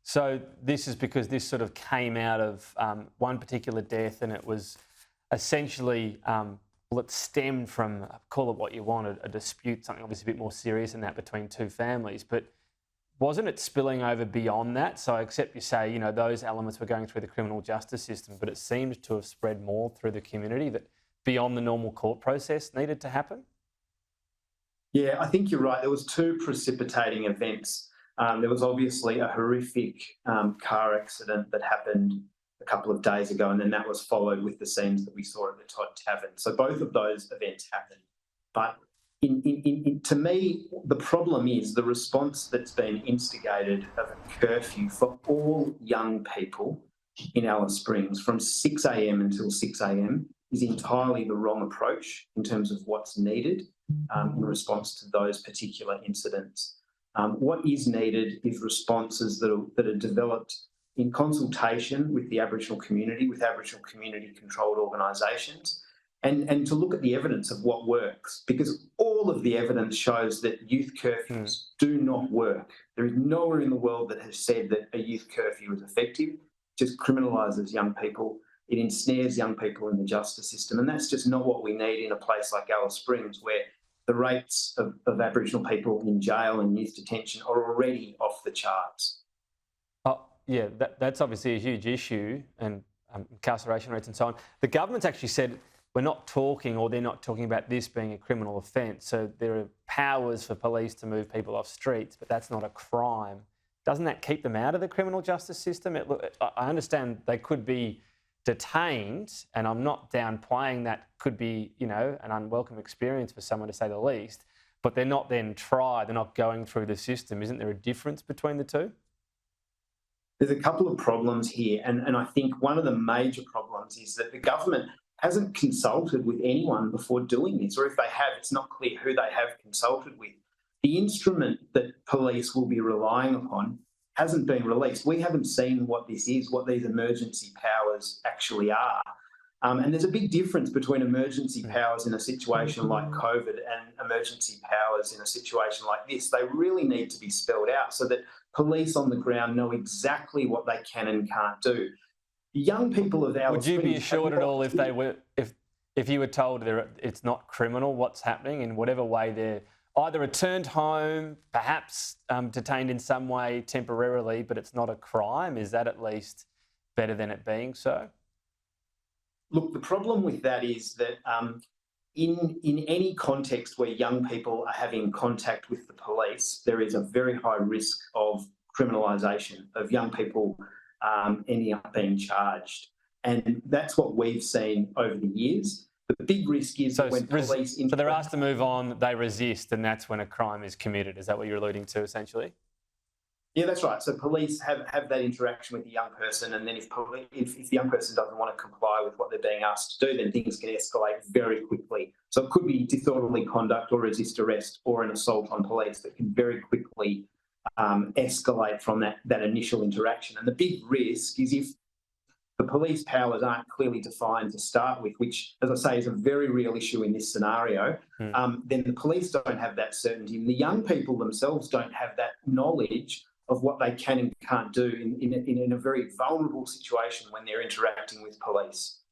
So this is because this sort of came out of one particular death, and it was essentially, well, it stemmed from, call it what you want, a dispute, something obviously a bit more serious than that between two families. But wasn't it spilling over beyond that? So except you say, you know, those elements were going through the criminal justice system, but it seems to have spread more through the community, that beyond the normal court process needed to happen? Yeah, I think you're right. There was two precipitating events. There was obviously a horrific car accident that happened a couple of days ago, and then that was followed with the scenes that we saw at the Todd Tavern. So both of those events happened. But to me, the problem is the response that's been instigated of a curfew for all young people in Alice Springs from 6 a.m. until 6 a.m. is entirely the wrong approach in terms of what's needed in response to those particular incidents. What is needed is responses that are developed in consultation with the Aboriginal community, with Aboriginal community-controlled organisations, and to look at the evidence of what works, because all of the evidence shows that youth curfews do not work. There is nowhere in the world that has said that a youth curfew is effective. It just criminalises young people. It ensnares young people in the justice system, and that's just not what we need in a place like Alice Springs, where the rates of Aboriginal people in jail and youth detention are already off the charts. Oh, yeah, that's obviously a huge issue, and incarceration rates and so on. The government's actually said we're not talking, or they're not talking about this being a criminal offence. So there are powers for police to move people off streets, but that's not a crime. Doesn't that keep them out of the criminal justice system? I understand they could be detained, and I'm not downplaying that could be, you know, an unwelcome experience for someone, to say the least, but they're not then tried, they're not going through the system. Isn't there a difference between the two? There's a couple of problems here, and I think one of the major problems is that the government hasn't consulted with anyone before doing this, or if they have, it's not clear who they have consulted with. The instrument that police will be relying upon hasn't been released. We haven't seen what this is, what these emergency powers actually are. And there's a big difference between emergency powers in a situation like COVID and emergency powers in a situation like this. They really need to be spelled out so that police on the ground know exactly what they can and can't do. The young people of Alice Springs... Would you be assured at all if you were told it's not criminal what's happening, in whatever way they're either returned home, perhaps detained in some way temporarily, but it's not a crime? Is that at least better than it being so? Look, the problem with that is that in any context where young people are having contact with the police, there is a very high risk of criminalisation, of young people ending up being charged. And that's what we've seen over the years. The big risk is that when police... So they're asked to move on, they resist, and that's when a crime is committed. Is that what you're alluding to, essentially? Yeah, that's right. So police have that interaction with the young person, and then if the young person doesn't want to comply with what they're being asked to do, then things can escalate very quickly. So it could be disorderly conduct or resist arrest or an assault on police that can very quickly escalate from that initial interaction. And the big risk is if the police powers aren't clearly defined to start with, which, as I say, is a very real issue in this scenario, then the police don't have that certainty. And the young people themselves don't have that knowledge of what they can and can't do in a very vulnerable situation when they're interacting with police.